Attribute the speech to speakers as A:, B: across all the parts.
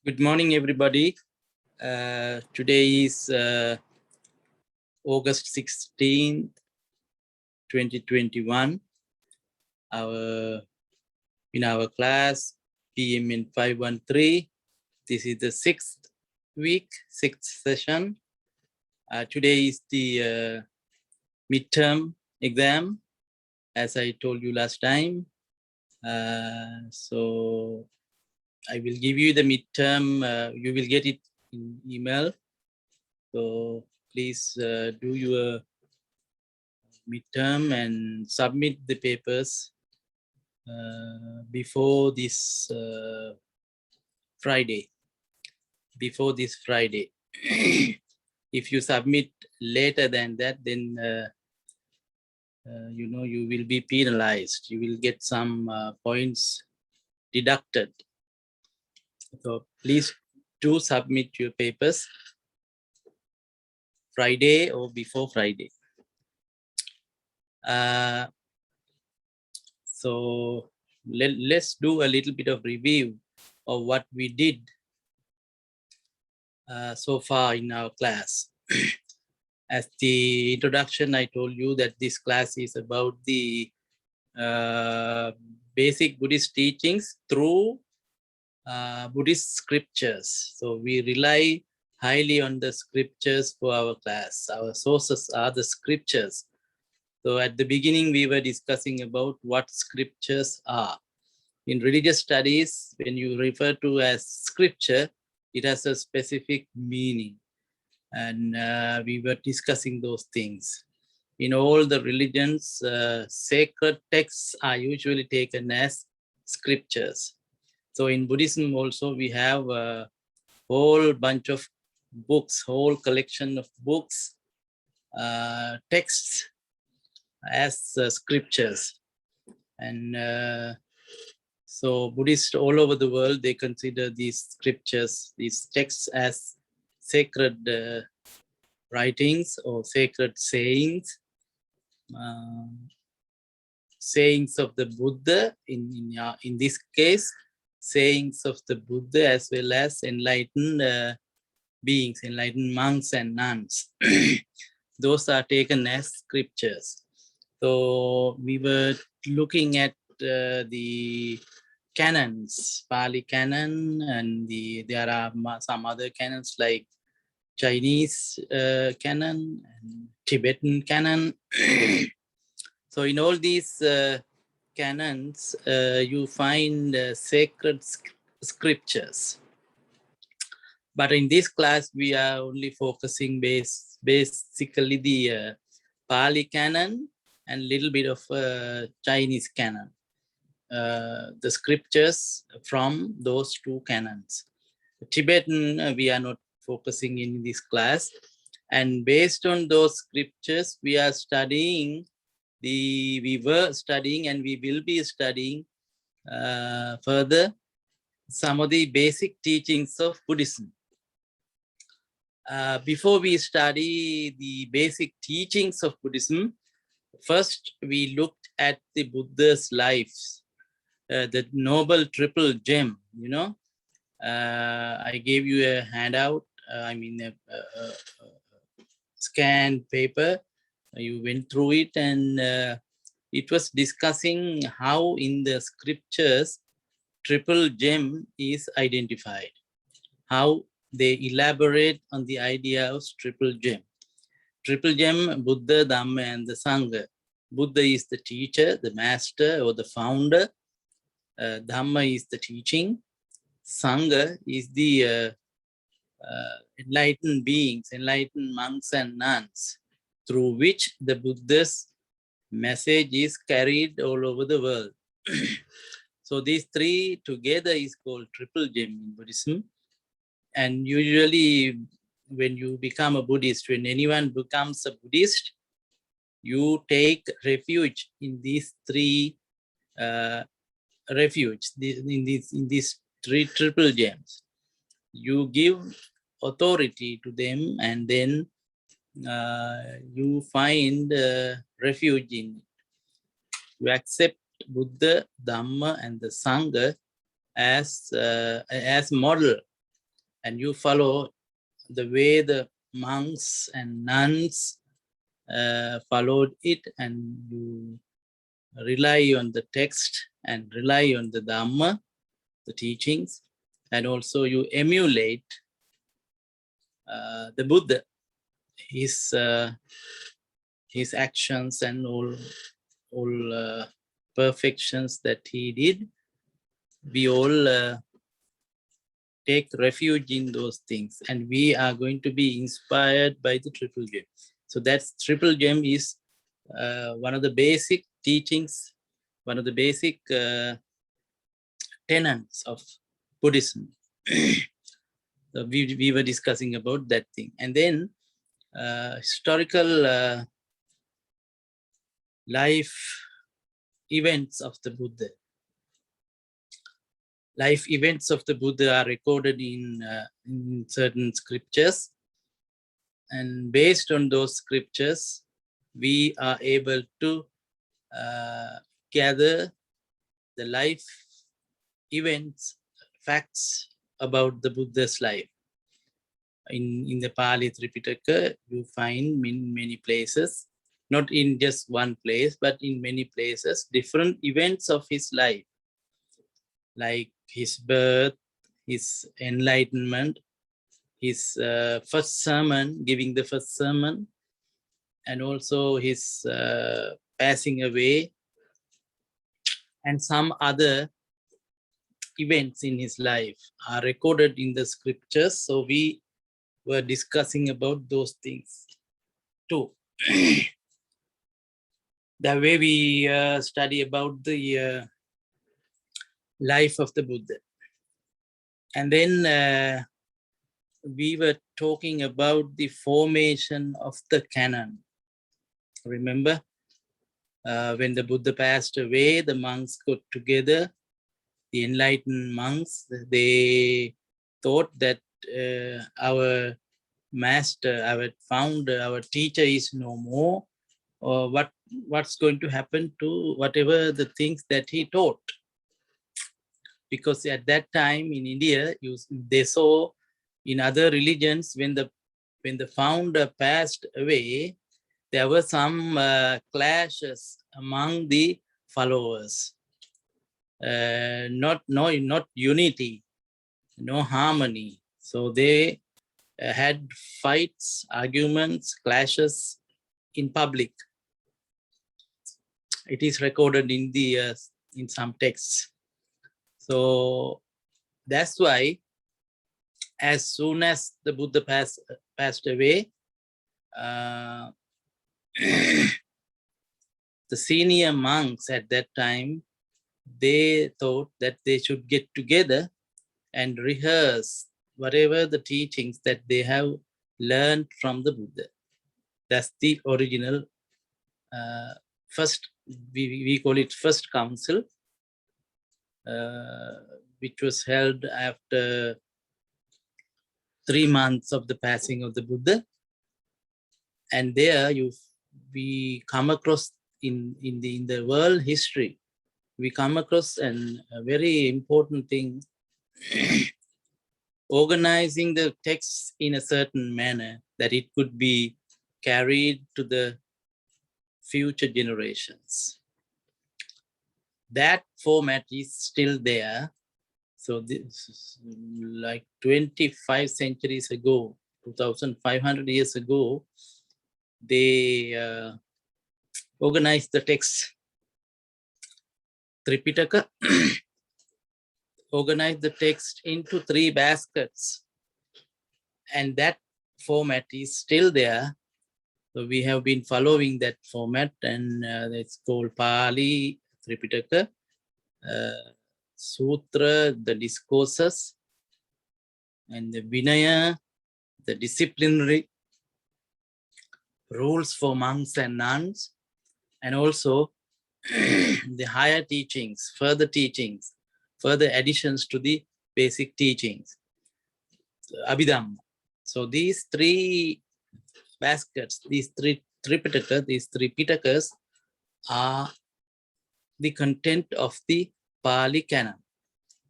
A: Good morning, everybody. Today is August 16th, 2021. In our class, BMN 513. This is the sixth session. Today is the midterm exam, as I told you last time. So I will give you the midterm. You will get it in email. So please do your midterm and submit the papers before this Friday. Before this Friday. If you submit later than that, then you will be penalized. You will get some points deducted. So please do submit your papers Friday or before Friday. So let's do a little bit of review of what we did so far in our class. As the introduction, I told you that this class is about the basic Buddhist teachings through Buddhist scriptures. So we rely highly on the scriptures for our class. Our sources are the scriptures. So at the beginning, we were discussing about what scriptures are. In religious studies, when you refer to as scripture, it has a specific meaning. And we were discussing those things. In all the religions, sacred texts are usually taken as scriptures. So in Buddhism also, we have a whole bunch of books, whole collection of books, texts as scriptures. And so Buddhists all over the world, they consider these scriptures, these texts as sacred writings or sacred sayings. Sayings of the Buddha, in this case, sayings of the Buddha as well as enlightened beings, enlightened monks and nuns. Those are taken as scriptures. So we were looking at the canons, Pali canon, and there are some other canons like Chinese canon and Tibetan canon. So in all these canons, you find sacred scriptures. But in this class, we are only focusing basically the Pali canon and a little bit of Chinese canon. The scriptures from those two canons. Tibetan, we are not focusing in this class. And based on those scriptures, we are studying we were studying and we will be studying further some of the basic teachings of Buddhism. Before we study the basic teachings of Buddhism, first we looked at the Buddha's life, the Noble Triple Gem, I gave you a handout, a scanned paper. You went through it and it was discussing how in the scriptures triple gem is identified, how they elaborate on the idea of triple gem. Triple gem, Buddha, Dhamma, and the Sangha. Buddha is the teacher, the master, or the founder. Dhamma is the teaching. Sangha is the enlightened beings, enlightened monks and nuns, through which the Buddha's message is carried all over the world. So these three together is called triple gem in Buddhism. And usually when you become a Buddhist, when anyone becomes a Buddhist, you take refuge in these three in these three triple gems. You give authority to them and then you find refuge in it. You accept Buddha, Dhamma, and the Sangha as model and you follow the way the monks and nuns followed it, and you rely on the text and rely on the Dhamma, the teachings, and also you emulate the Buddha, his actions and all perfections that he did. We all take refuge in those things, and we are going to be inspired by the triple gem. So that's triple gem is one of the basic teachings, one of the basic tenets of Buddhism. So we were discussing about that thing. And then historical life events of the Buddha. Life events of the Buddha are recorded in certain scriptures. And based on those scriptures, we are able to gather the life events, facts about the Buddha's life. In the Pali Tripitaka, you find in many places, not in just one place, but in many places, different events of his life, like his birth, his enlightenment, his first sermon, giving the first sermon, and also his passing away, and some other events in his life are recorded in the scriptures. So we were discussing about those things too. The way we study about the life of the Buddha. And then we were talking about the formation of the canon. Remember, when the Buddha passed away, the monks got together, the enlightened monks, they thought that our master, our founder, our teacher is no more, or what's going to happen to whatever the things that he taught. Because at that time in India, they saw in other religions, when the founder passed away, there were some clashes among the followers. Not unity, no harmony. So they had fights, arguments, clashes in public. It is recorded in the in some texts. So that's why, as soon as the Buddha passed away, the senior monks at that time, they thought that they should get together and rehearse whatever the teachings that they have learned from the Buddha. That's the original first, we call it first council, which was held after 3 months of the passing of the Buddha. And there we come across in the world history, we come across a very important thing, organizing the texts in a certain manner that it could be carried to the future generations. That format is still there. So this is like 25 centuries ago, 2,500 years ago, they organized the text. Tripitaka organized the text into 3 baskets, and that format is still there. So we have been following that format, and it's called Pali Tripitaka, Sutra, the discourses, and the Vinaya, the disciplinary rules for monks and nuns, and also the higher teachings, further additions to the basic teachings, Abhidhamma. So these 3 baskets, these 3 Tripitaka, these 3 Pitakas are the content of the Pali canon.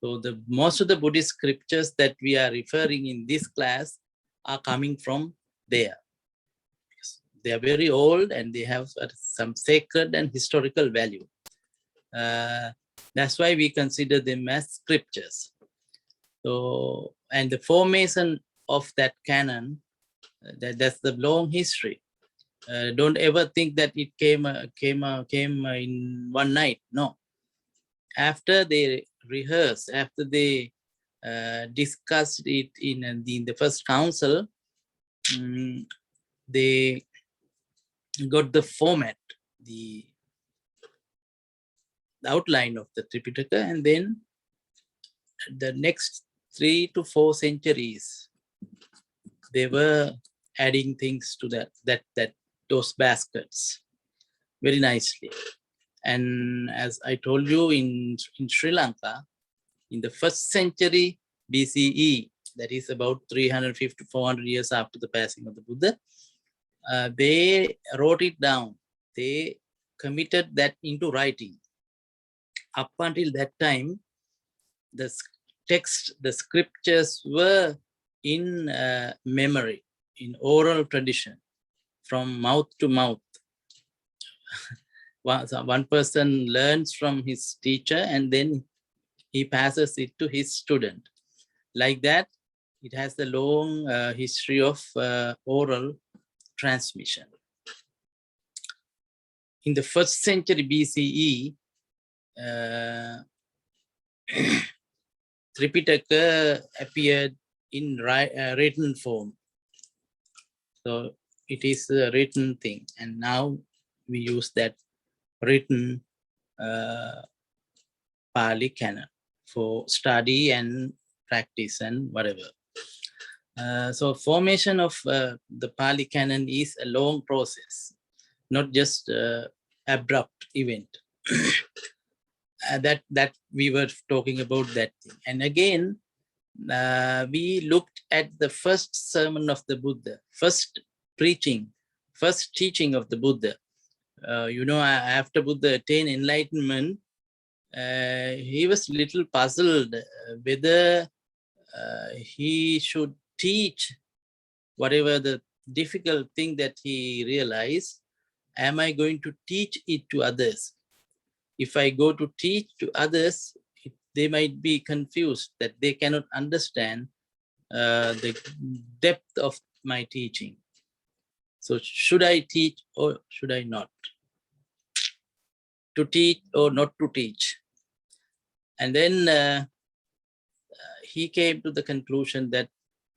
A: So most of the Buddhist scriptures that we are referring in this class are coming from there. They are very old and they have some sacred and historical value. That's why we consider them as scriptures. So, and the formation of that canon, that's the long history. Don't ever think that it came in one night. No. After they rehearsed, after they discussed it in the first council, they got the format, the outline of the Tripitaka, and then the next 3 to 4 centuries, they were adding things to those baskets very nicely. And as I told you, in Sri Lanka, in the 1st century BCE, that is about 350 to 400 years after the passing of the Buddha, they wrote it down. They committed that into writing. Up until that time, the text, the scriptures were in memory, in oral tradition, from mouth to mouth. One person learns from his teacher and then he passes it to his student. Like that, it has the long history of oral transmission. In the 1st century BCE, Tripitaka appeared in written form. So it is a written thing. And now we use that written Pali canon for study and practice and whatever. So formation of the Pali canon is a long process, not just abrupt event. That we were talking about that thing. And again, we looked at the first sermon of the Buddha, first teaching of the Buddha. After Buddha attained enlightenment, he was a little puzzled whether he should teach whatever the difficult thing that he realized. Am I going to teach it to others? If I go to teach to others, they might be confused, that they cannot understand the depth of my teaching. So should I teach or should I not? To teach or not to teach? And then he came to the conclusion that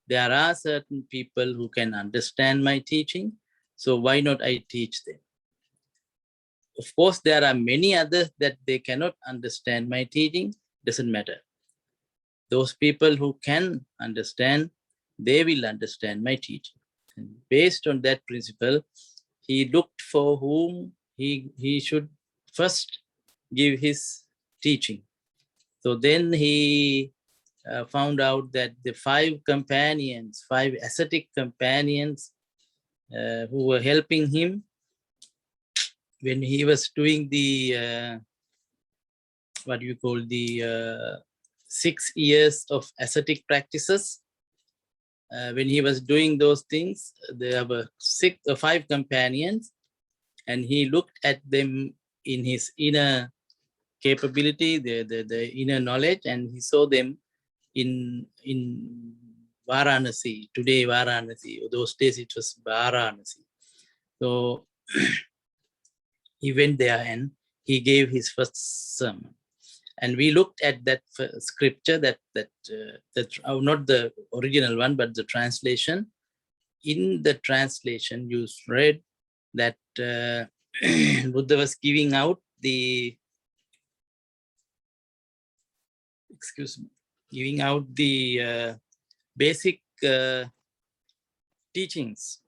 A: there are certain people who can understand my teaching, so why not I teach them? Of course, there are many others that they cannot understand my teaching, doesn't matter. Those people who can understand, they will understand my teaching. And based on that principle, he looked for whom he should first give his teaching. So then he found out that the 5 ascetic companions who were helping him when he was doing the, 6 years of ascetic practices. When he was doing those things, there were 5 companions, and he looked at them in his inner capability, the inner knowledge, and he saw them in Varanasi, today Varanasi. Those days it was Varanasi. So he went there and he gave his first sermon. And we looked at that scripture, not the original one, but the translation. In the translation, you read that Buddha was giving out the, basic teachings.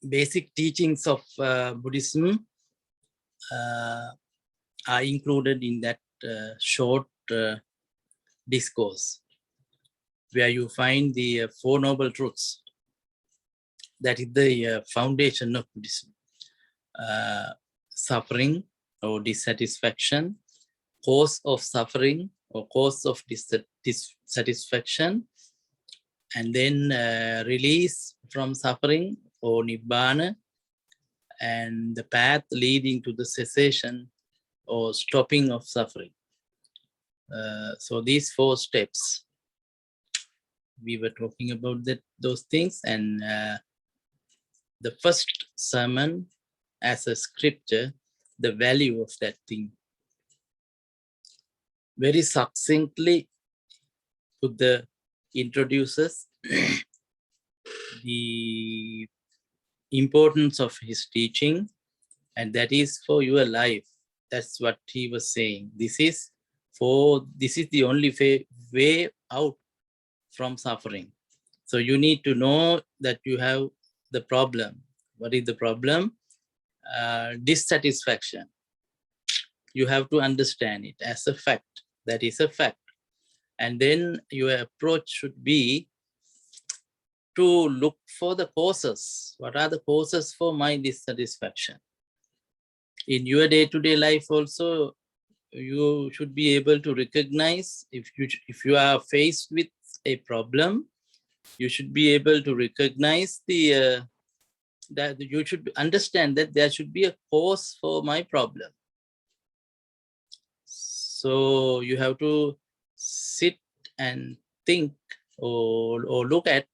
A: Basic teachings of Buddhism are included in that short discourse, where you find the 4 Noble Truths. That is the foundation of Buddhism. Suffering, or dissatisfaction, cause of suffering or cause of dissatisfaction, and then release from suffering or nibbana, and the path leading to the cessation or stopping of suffering. So these 4 steps, we were talking about those things, and the first sermon as a scripture, the value of that thing. Very succinctly, Buddha introduces the importance of his teaching, and that is for your life. That's what he was saying. This is the only way out from suffering. So you need to know that you have the problem. What is the problem? Dissatisfaction. You have to understand it as a fact. That is a fact. And then your approach should be to look for the causes. What are the causes for my dissatisfaction? In your day-to-day life also, you should be able to recognize if you are faced with a problem, you should be able to recognize that you should understand that there should be a cause for my problem. So you have to sit and think or look at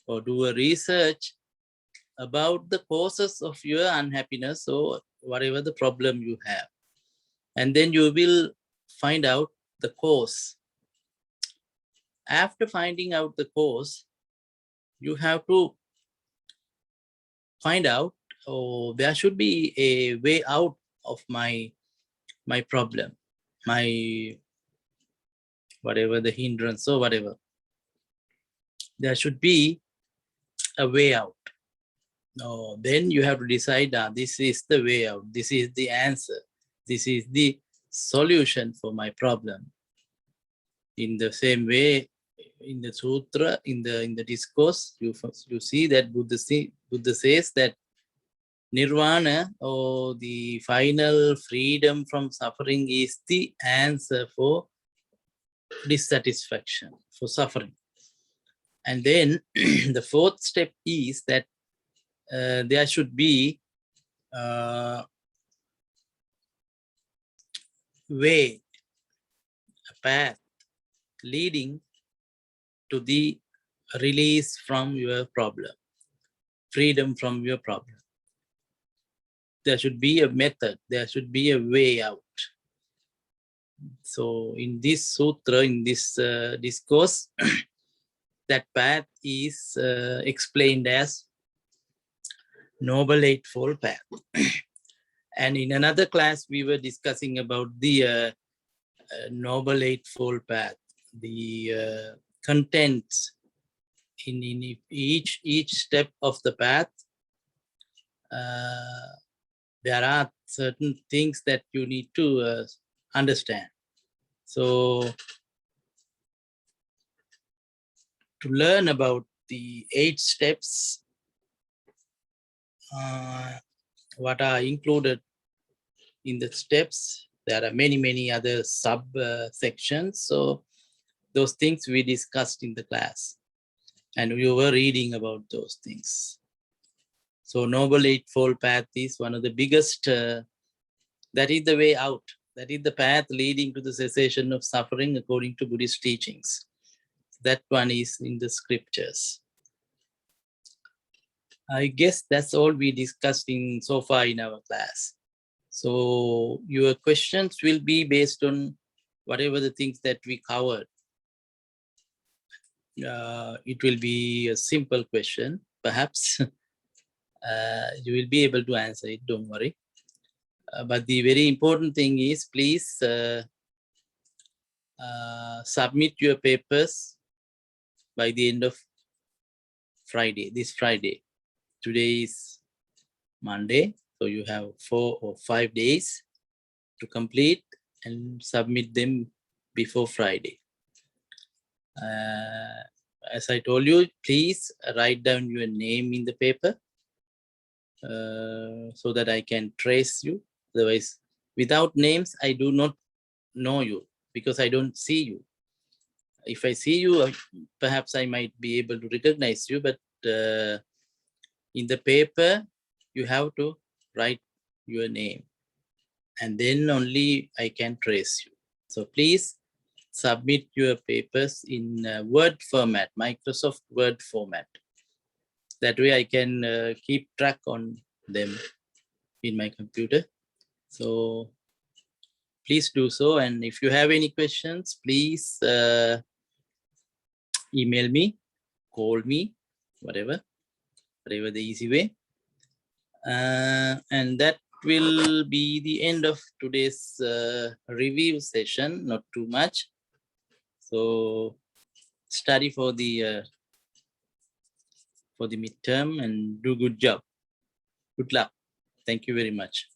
A: or do a research about the causes of your unhappiness or whatever the problem you have. And then you will find out the cause. After finding out the cause, you have to find out, there should be a way out of my problem, my whatever the hindrance or whatever. There should be a way out. Then you have to decide, this is the way out. This is the answer. This is the solution for my problem. In the same way, in the sutra, in the discourse, you see that Buddha says that nirvana, or the final freedom from suffering, is the answer for dissatisfaction, for suffering. And then the 4th step is that there should be a way, a path leading to the release from your problem, freedom from your problem. There should be a method, there should be a way out. So in this sutra, in this discourse, that path is explained as Noble Eightfold Path. And in another class, we were discussing about the Noble Eightfold Path, the contents in each step of the path. There are certain things that you need to understand. So to learn about the 8 steps, what are included in the steps, there are many other sub sections. So those things we discussed in the class, and we were reading about those things. So Noble Eightfold Path is one of the biggest, that is the way out. That is the path leading to the cessation of suffering according to Buddhist teachings. That one is in the scriptures. I guess that's all we discussed so far in our class. So your questions will be based on whatever the things that we covered. It will be a simple question, perhaps. You will be able to answer it, don't worry. But the very important thing is, please submit your papers by the end of Friday, this Friday. Today is Monday, so you have 4 or 5 days to complete and submit them before Friday. As I told you, please write down your name in the paper so that I can trace you. Otherwise, Without names, I do not know you because I don't see you. If I see you, perhaps I might be able to recognize you, but in the paper, you have to write your name, and then only I can trace you. So please submit your papers in Word format, Microsoft Word format. That way I can keep track on them in my computer. So please do so. And if you have any questions, please email me, call me, whatever the easy way. And that will be the end of today's review session, not too much. So study for the midterm and do good job. Good luck. Thank you very much.